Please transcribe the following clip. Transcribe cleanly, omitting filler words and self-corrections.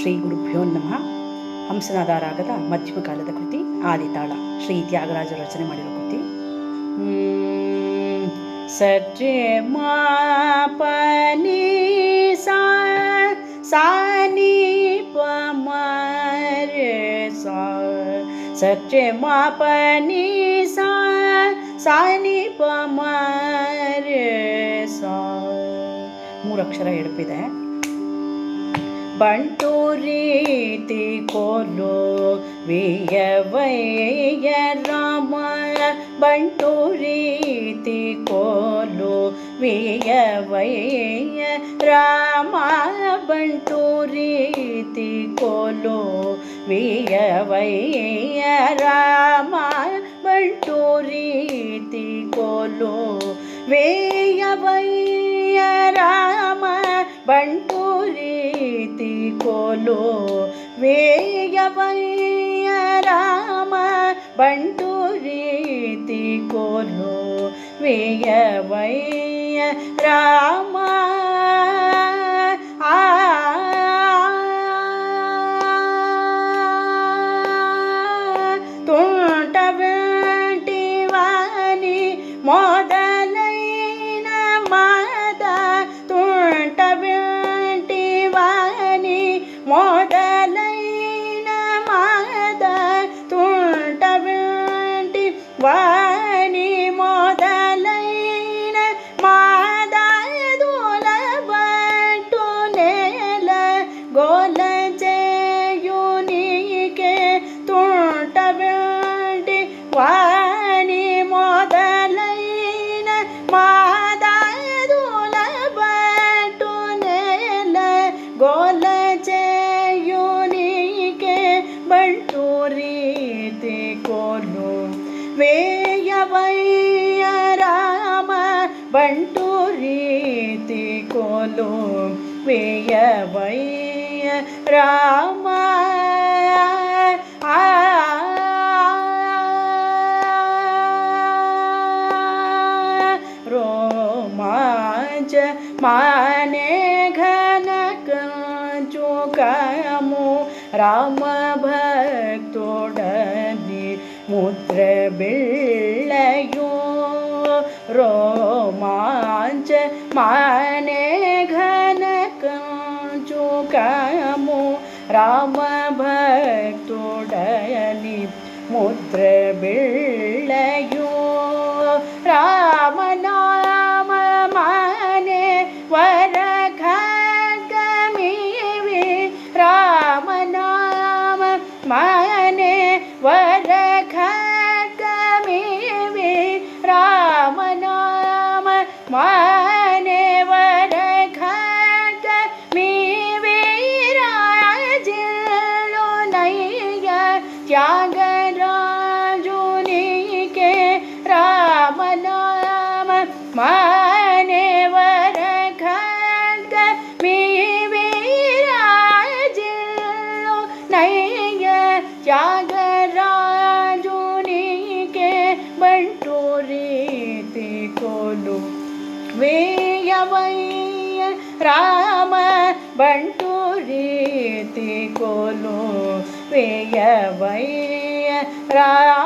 ಶ್ರೀ ಗುರುಭ್ಯೋ ನಮಃ. ಹಂಸನಾದ ರಾಗದ ಮಧ್ಯಮಕಾಲದ ಕೃತಿ ಆದಿತಾಳ, ಶ್ರೀ ತ್ಯಾಗರಾಜ ರಚನೆ ಮಾಡಿರೋ ಕೃತಿ. ಸಜ್ಜೆ ಮಾಪನಿ ಸಾನಿ ಪಮರೆ ಸಜ್ಜೆ ಮಾಪನಿ ಸಾನಿ ಪಮರೆ ಮೂರಕ್ಷರ ಎಡಪಿದೆ. ಬಂಟು ರೀತಿ ಕೋಲು ವಿಯವಯ್ಯ ರಾಮ, ಬಂಟು ರೀತಿ ಕೋಲು ವಿಯವಯ್ಯ ರಾಮ, ಬಂಟು ರೀತಿ ಕೋಲು ವಿಯವಯ್ಯ ರಾಮ, ಬಂಟು ರೀತಿ ಕೋಲು ವೇಯವಯ್ಯ ರಾಮ, ಬಂಟು ರೀತಿ ಕೋಲು ವೇಯವಯ್ಯ ರಾಮ, ಬಂಟು ರೀತಿ ಕೋಲು ವೇಯವಯ್ಯ ರಾಮ. ತುಂಟವೆಂಟಿವಾನಿ ಮೊದಲೈನ ಮಾದ, ತುಂಟವೆಂಟಿವಾನಿ ಮೊದಲೈನ ಮಾದ, ತುಂಟವೆಂಟಿ ವಾನಿ ಮೊದಲೈನ ಮಾದ, ದೂಲ ಬಂಟು ನೇಲ ಗೋಲ ಜಯುನಿಕೆ, ತುಂಟವೆಂಟಿ ವಾನಿ ಮೊದಲೈನ ಮಾದ, ದೂಲ ಬಂಟು ನೇಲ ಗೋಲ ಜಯುನಿಕೆ, ಬಂಟು ರೀತಿ ಕೋಲು ವೇಯವಯ್ಯ ರಾಮ, ಬಂಟು ರೀತಿ ಕೋಲು ವೇಯವಯ್ಯ ರಾಮ. ರೋಮಾಂಚ ಮಾನೆ ಘನ ಕಂಚುಕಮು ರಾಮ ಭಕ್ತೊಡನೆ ಮುದ್ರ ಬಿಳ್ಳೆಯೋ, ರೋಮಾಂಚ ಮಾನೆ ಘನ ಕಂಚುಕಮು ರಾಮ ಭಕ್ತೊಡನೆ ಮುದ್ರ ಬಿಳ್ಳೆಯೋ, ರಾಮನಾಮ ಮಾನೆ ವರ ಖಡ್ಗಮೀವಿ, ರಾಮನಾಮ ಮಾನೆ ವರ ಖಡ್ಗಮೀವಿ, ರಾಮನಾಮ ಮಾನೆ ವರ ಖಡ್ಗಮೀವಿ, ರಾಜಿಲ್ಲು ನಯ್ಯ ತ್ಯಾಗರಾಜುನಿಕೆ, ರಾಮನಾಮ ಮಾನೆ ವರ ಖಡ್ಗಮೀವಿ, ರಾಜಿಲ್ಲು ನಯ್ಯ ತ್ಯಾಗರಾಜುನಿಕೆ, ಬಂಟು ರೀತಿ ಕೋಲು ವೇಯವಯ್ಯ ರಾಮ, ಬಂಟು ರೀತಿ ಕೋಲು ವೇಯವಯ್ಯ ರಾಮ.